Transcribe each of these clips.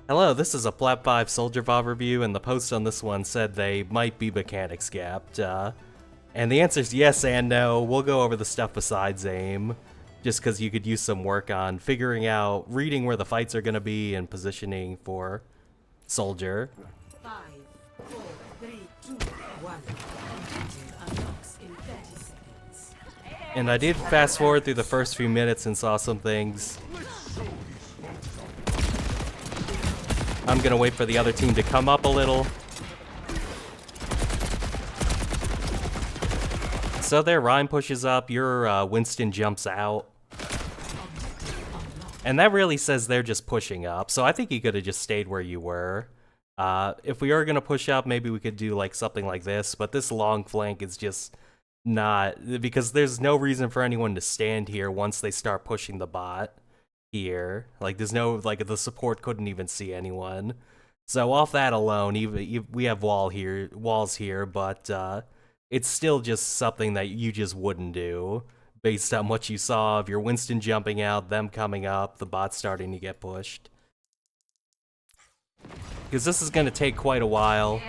Hello, this is a Plat 5 Soldier VOD review, and the post on this one said they might be mechanics gapped. And the answer is yes and no. We'll go over the stuff besides aim, just because you could use some work on figuring out, reading where the fights are going to be, and positioning for Soldier. 5, 4, 3, 2, 1. Objective unlocks in 30 seconds. And I did fast forward through the first few minutes and saw some things. I'm gonna wait for the other team to come up a little. So their Rhyme pushes up, your Winston jumps out. And that really says they're just pushing up, so I think you could have just stayed where you were. If we are gonna push up, maybe we could do like something like this, but this long flank is just not, because there's no reason for anyone to stand here once they start pushing the bot here. Like there's no, like the support couldn't even see anyone. So off that alone, even we have walls here, but it's still just something that you just wouldn't do based on what you saw of your Winston jumping out, them coming up, the bot starting to get pushed. Because this is going to take quite a while.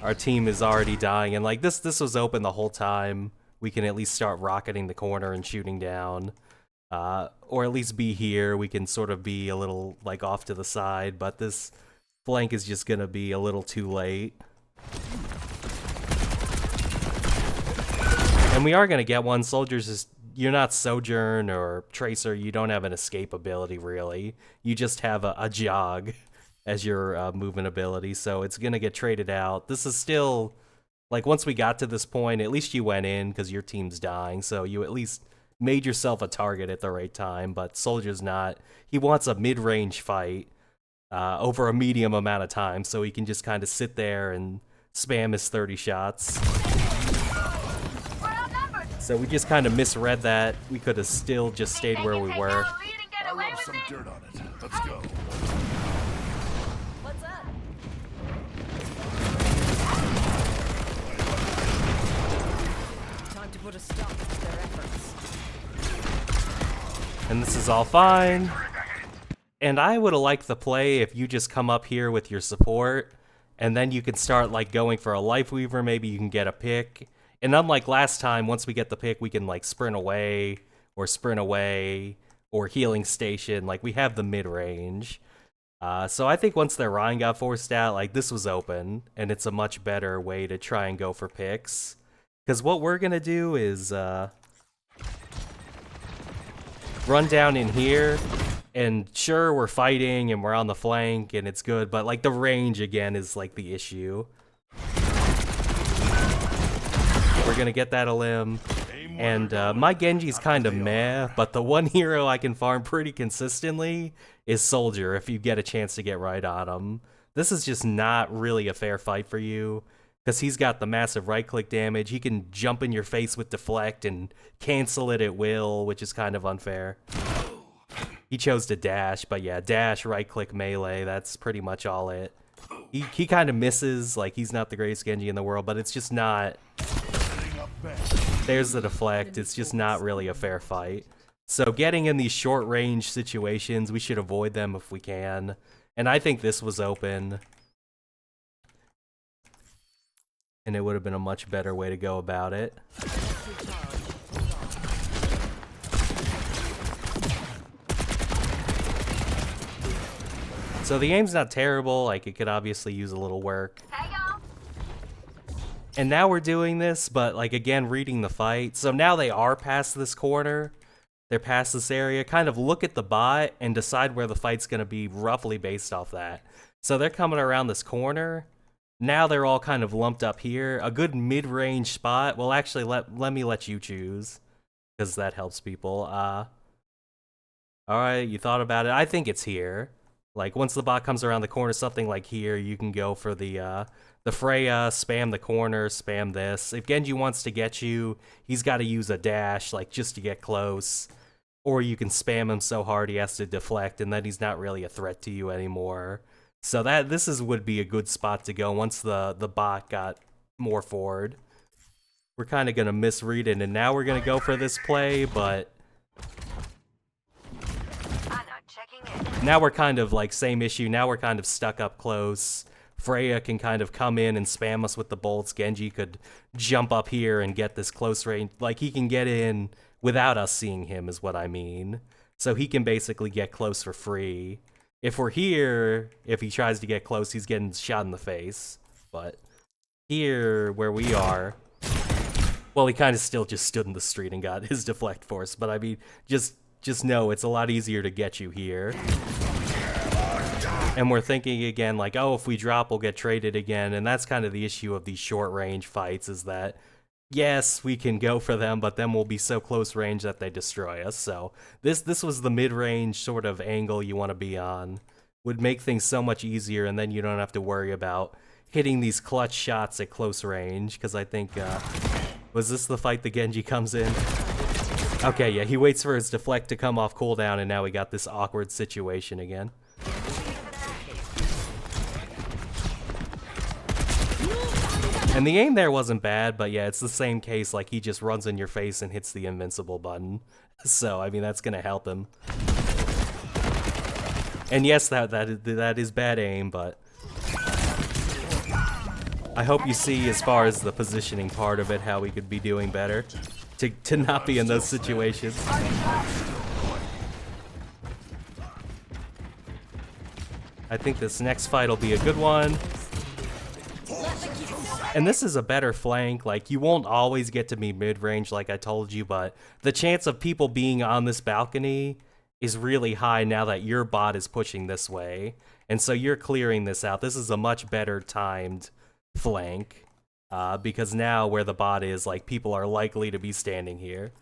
Our team is already dying, and like this was open the whole time. We can at least start rocketing the corner and shooting down. Or at least be here. We can sort of be a little like off to the side, but this flank is just gonna be a little too late. And we are gonna get one. Soldiers is, you're not Sojourn or Tracer, you don't have an escape ability really. You just have a jog as your movement ability, so it's gonna get traded out. This is still, like once we got to this point, at least you went in because your team's dying, so you at least made yourself a target at the right time, but Soldier's not. He wants a mid-range fight over a medium amount of time, so he can just kind of sit there and spam his 30 shots. So we just kind of misread that. We could have still just stayed where we were. I love some dirt on it. Let's go. What's up? Time to put a stop to their efforts. And this is all fine. And I would have liked the play if you just come up here with your support, and then you can start like going for a Life Weaver, maybe you can get a pick. And unlike last time, once we get the pick, we can like sprint away, or healing station. Like we have the mid-range. So I think once their Rhine got forced out, like this was open, and it's a much better way to try and go for picks. Because what we're gonna do is run down in here, and sure, we're fighting and we're on the flank and it's good, but like the range again is like the issue. We're gonna get that a limb, and my Genji's kind of meh, but the one hero I can farm pretty consistently is Soldier if you get a chance to get right on him. This is just not really a fair fight for you, because he's got the massive right-click damage. He can jump in your face with deflect and cancel it at will, which is kind of unfair. He chose to dash, but yeah, dash, right-click, melee, that's pretty much all it. He kind of misses, like he's not the greatest Genji in the world, but it's just not... There's the deflect, it's just not really a fair fight. So getting in these short-range situations, we should avoid them if we can. And I think this was open. And it would have been a much better way to go about it. So the aim's not terrible, like it could obviously use a little work. And now we're doing this, but like again, reading the fight. So now they are past this corner. They're past this area. Kind of look at the bot and decide where the fight's gonna be roughly based off that. So they're coming around this corner. Now they're all kind of lumped up here. A good mid-range spot. Well, actually, let me let you choose, because that helps people. All right, you thought about it. I think it's here. Like once the bot comes around the corner, something like here, you can go for the Freya, spam the corner, spam this. If Genji wants to get you, he's got to use a dash, like just to get close. Or you can spam him so hard he has to deflect, and then he's not really a threat to you anymore. So would be a good spot to go once the bot got more forward. We're kind of going to misread it, and now we're going to go for this play, but Now we're kind of like same issue. Now we're kind of stuck up close. Freya can kind of come in and spam us with the bolts. Genji could jump up here and get this close range. Like, he can get in without us seeing him is what I mean. So he can basically get close for free. If we're here, if he tries to get close, he's getting shot in the face. But here, where we are, well, he kind of still just stood in the street and got his deflect force. But I mean, just know it's a lot easier to get you here. And we're thinking again, like, oh, if we drop, we'll get traded again. And that's kind of the issue of these short-range fights, is that, yes, we can go for them, but then we'll be so close range that they destroy us. So this was the mid-range sort of angle you want to be on. Would make things so much easier, and then you don't have to worry about hitting these clutch shots at close range, because I think, was this the fight the Genji comes in? Okay, yeah, he waits for his deflect to come off cooldown, and now we got this awkward situation again. And the aim there wasn't bad, but yeah, it's the same case, like he just runs in your face and hits the invincible button. So, I mean, that's gonna help him. And yes, that is bad aim, but I hope you see, as far as the positioning part of it, how we could be doing better to not be in those situations. I think this next fight will be a good one. And this is a better flank. Like, you won't always get to be mid-range like I told you, but the chance of people being on this balcony is really high now that your bot is pushing this way. And so you're clearing this out. This is a much better timed flank, because now where the bot is, like, people are likely to be standing here,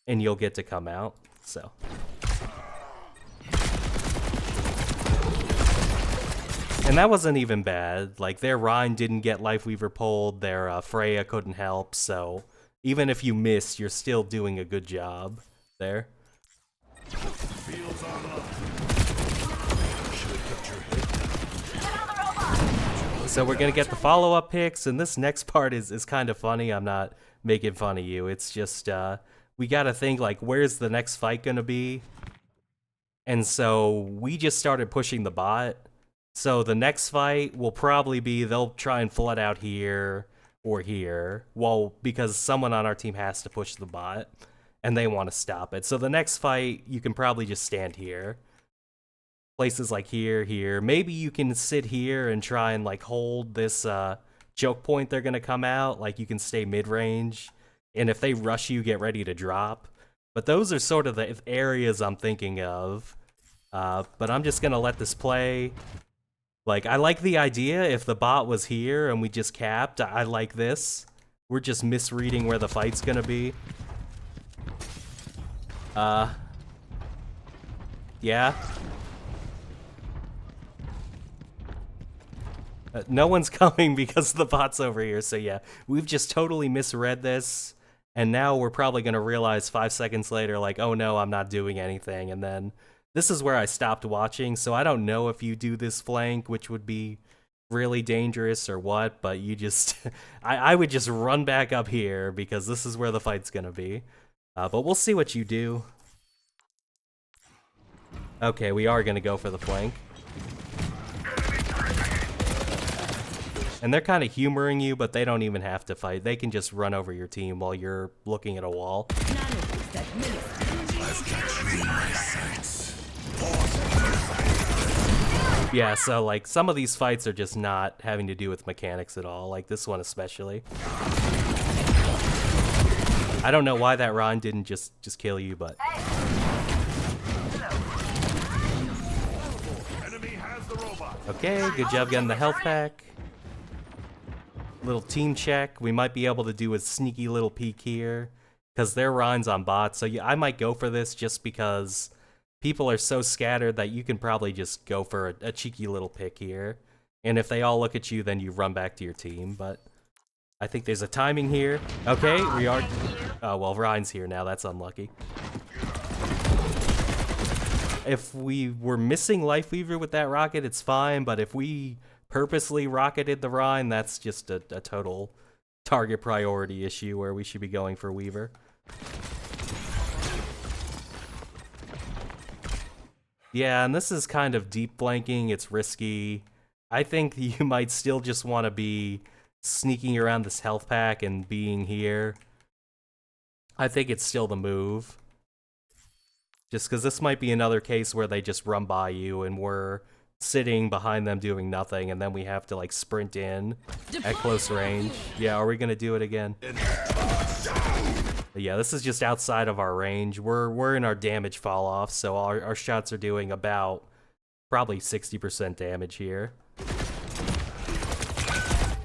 and you'll get to come out, so. And that wasn't even bad. Like, their Rhine didn't get Lifeweaver pulled, their Freya couldn't help, so even if you missed, you're still doing a good job there. So we're gonna get the follow-up picks, and this next part is kind of funny. I'm not making fun of you. It's just, we gotta think, like, where's the next fight gonna be? And so we just started pushing the bot. So the next fight will probably be, they'll try and flood out here or here, well, because someone on our team has to push the bot, and they want to stop it. So the next fight, you can probably just stand here. Places like here, here. Maybe you can sit here and try and, like, hold this choke point they're going to come out. Like, you can stay mid-range, and if they rush you, get ready to drop. But those are sort of the areas I'm thinking of. But I'm just going to let this play. Like, I like the idea if the bot was here and we just capped. I like this. We're just misreading where the fight's gonna be. Yeah. No one's coming because the bot's over here, so yeah. We've just totally misread this, and now we're probably gonna realize 5 seconds later, like, oh no, I'm not doing anything, and then this is where I stopped watching, so I don't know if you do this flank, which would be really dangerous or what, but you just... I would just run back up here, because this is where the fight's gonna be. But we'll see what you do. Okay, we are gonna go for the flank. And they're kind of humoring you, but they don't even have to fight. They can just run over your team while you're looking at a wall. I've got you in my sights. Yeah, so, like, some of these fights are just not having to do with mechanics at all, like this one especially. I don't know why that Ron didn't just kill you, but... Okay, good job getting the health pack. Little team check. We might be able to do a sneaky little peek here, because their Ryan's on bot, so yeah, I might go for this just because people are so scattered that you can probably just go for a cheeky little pick here. And if they all look at you, then you run back to your team, but I think there's a timing here. Okay, we are... Oh, well, Ryan's here now, that's unlucky. If we were missing Lifeweaver with that rocket, it's fine, but if we purposely rocketed the Rhine, that's just a total target priority issue where we should be going for Weaver. Yeah, and this is kind of deep flanking. It's risky. I think you might still just want to be sneaking around this health pack and being here. I think it's still the move. Just because this might be another case where they just run by you and we're sitting behind them doing nothing, and then we have to like sprint in at close range. Yeah, are we gonna do it again? Yeah, this is just outside of our range. We're in our damage fall off, so our shots are doing about probably 60% damage here.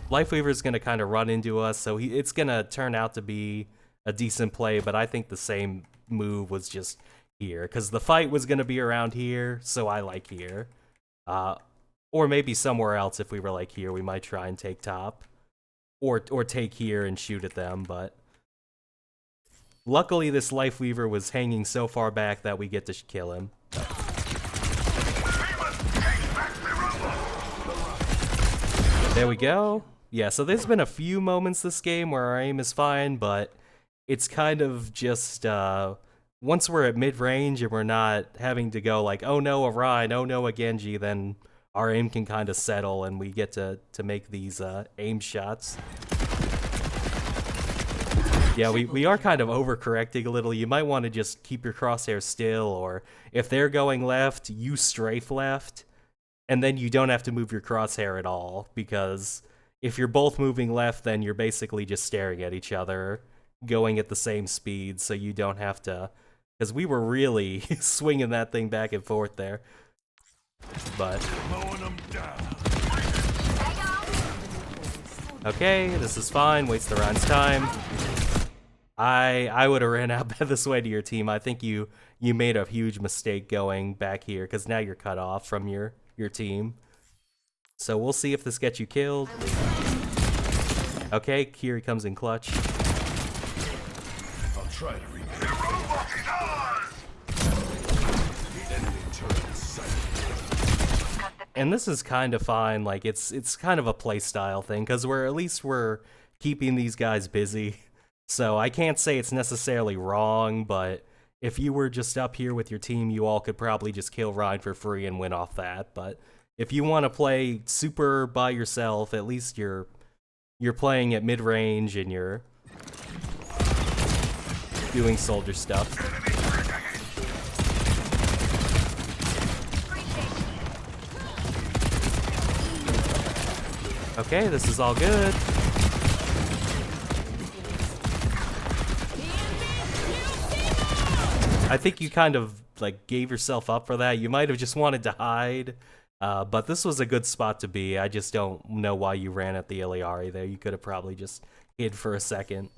Lifeweaver's gonna kind of run into us, so it's gonna turn out to be a decent play, but I think the same move was just here, because the fight was gonna be around here, so I like here. Or maybe somewhere else if we were like here, we might try and take top. Or take here and shoot at them, but luckily this Lifeweaver was hanging so far back that we get to kill him. There we go. Yeah, so there's been a few moments this game where our aim is fine, but it's kind of just, once we're at mid-range and we're not having to go like, oh no, a Rhine, oh no, a Genji, then our aim can kind of settle and we get to make these aim shots. Yeah, we are kind of overcorrecting a little. You might want to just keep your crosshair still, or if they're going left, you strafe left, and then you don't have to move your crosshair at all, because if you're both moving left, then you're basically just staring at each other, going at the same speed, so you don't have to, because we were really swinging that thing back and forth there. But okay, this is fine, waste the round's time. I would have ran out this way to your team. I think you made a huge mistake going back here, because now you're cut off from your team. So we'll see if this gets you killed. Okay, here he comes in clutch. I'll try to read it. And this is kind of fine. Like it's kind of a play style thing, because at least we're keeping these guys busy. So I can't say it's necessarily wrong, but if you were just up here with your team, you all could probably just kill Rhine for free and win off that. But if you want to play super by yourself, at least you're playing at mid-range and you're doing soldier stuff. Okay, this is all good. I think you kind of like gave yourself up for that. You might have just wanted to hide, but this was a good spot to be. I just don't know why you ran at the Iliari there. You could have probably just hid for a second.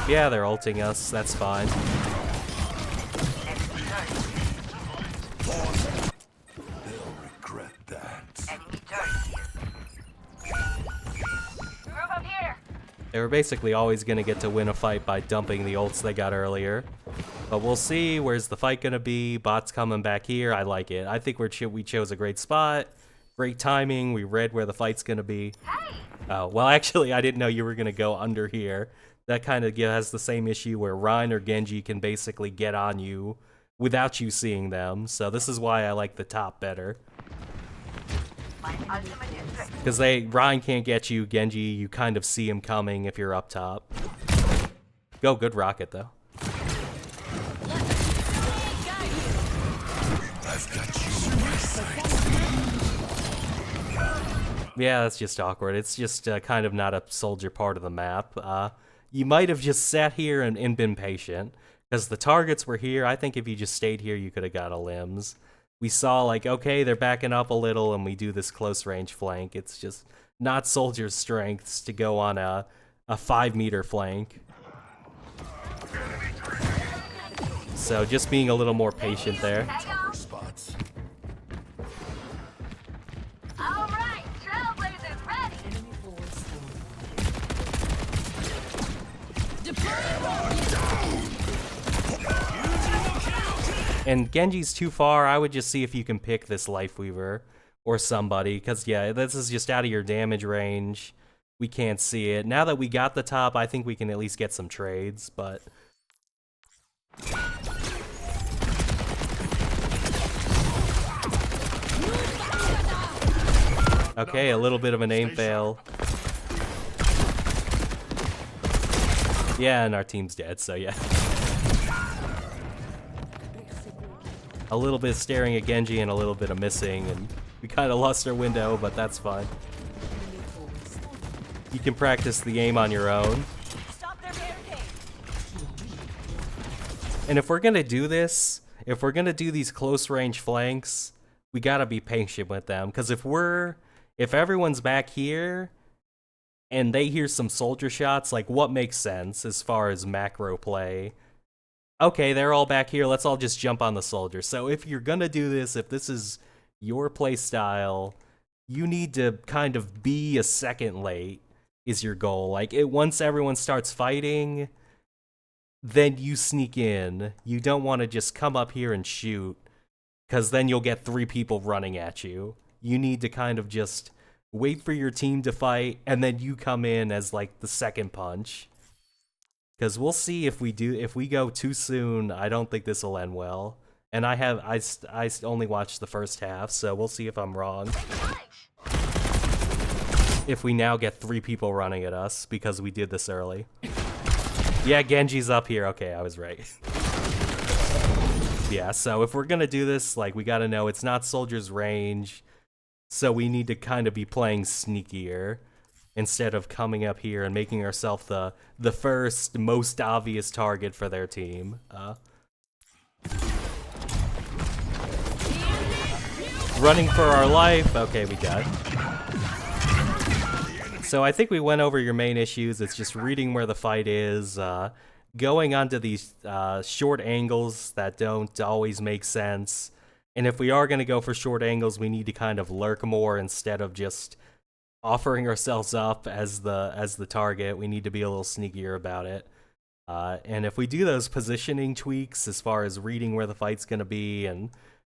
Yeah, they're ulting us. That's fine. They'll regret that. They were basically always going to get to win a fight by dumping the ults they got earlier. But we'll see. Where's the fight going to be? Bot's coming back here. I like it. I think we chose a great spot. Great timing. We read where the fight's going to be. Oh, well, actually, I didn't know you were going to go under here. That kind of has the same issue where Rhine or Genji can basically get on you without you seeing them. So this is why I like the top better. Because Rhine can't get you, Genji, you kind of see him coming if you're up top. Go, good rocket, though. I've got you in my sights. Yeah, that's just awkward. It's just kind of not a soldier part of the map. You might have just sat here and been patient, because the targets were here. I think if you just stayed here, you could have got a limbs. We saw, like, okay, they're backing up a little, and we do this close-range flank. It's just not soldiers' strengths to go on a 5-meter flank. So just being a little more patient there. Spots. And Genji's too far. I would just see if you can pick this Lifeweaver or somebody, because, yeah, this is just out of your damage range. We can't see it. Now that we got the top, I think we can at least get some trades, but Okay, a little bit of an aim fail. Yeah, and our team's dead, so yeah. A little bit staring at Genji and a little bit of missing, and we kind of lost our window, but that's fine. You can practice the aim on your own. Stop their barricade. And if we're gonna do this, if we're gonna do these close range flanks, we gotta be patient with them. Because if everyone's back here and they hear some soldier shots, like what makes sense as far as macro play? Okay, they're all back here, let's all just jump on the soldier. So if you're gonna do this, if this is your play style, you need to kind of be a second late is your goal. Like once everyone starts fighting, then you sneak in. You don't want to just come up here and shoot, because then you'll get 3 people running at you. You need to kind of just wait for your team to fight, and then you come in as like the second punch. Because we'll see if we go too soon. I don't think this will end well. And I only watched the first half, so we'll see if I'm wrong. If we now get 3 people running at us because we did this early. Yeah, Genji's up here. Okay, I was right. Yeah, so if we're gonna do this, like, we gotta know it's not Soldier's range, so we need to kind of be playing sneakier instead of coming up here and making ourselves the first, most obvious target for their team. Running for our life. Okay, we died. So I think we went over your main issues. It's just reading where the fight is, going onto these short angles that don't always make sense. And if we are going to go for short angles, we need to kind of lurk more instead of just offering ourselves up as the target. We need to be a little sneakier about it. And if we do those positioning tweaks as far as reading where the fight's going to be and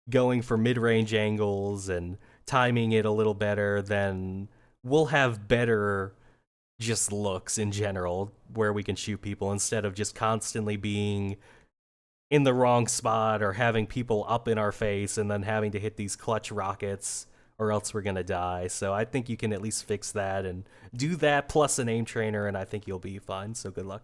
going for mid-range angles and timing it a little better, then we'll have better just looks in general where we can shoot people instead of just constantly being in the wrong spot or having people up in our face and then having to hit these clutch rockets or else we're gonna die. So I think you can at least fix that and do that plus an aim trainer, and I think you'll be fine. So good luck.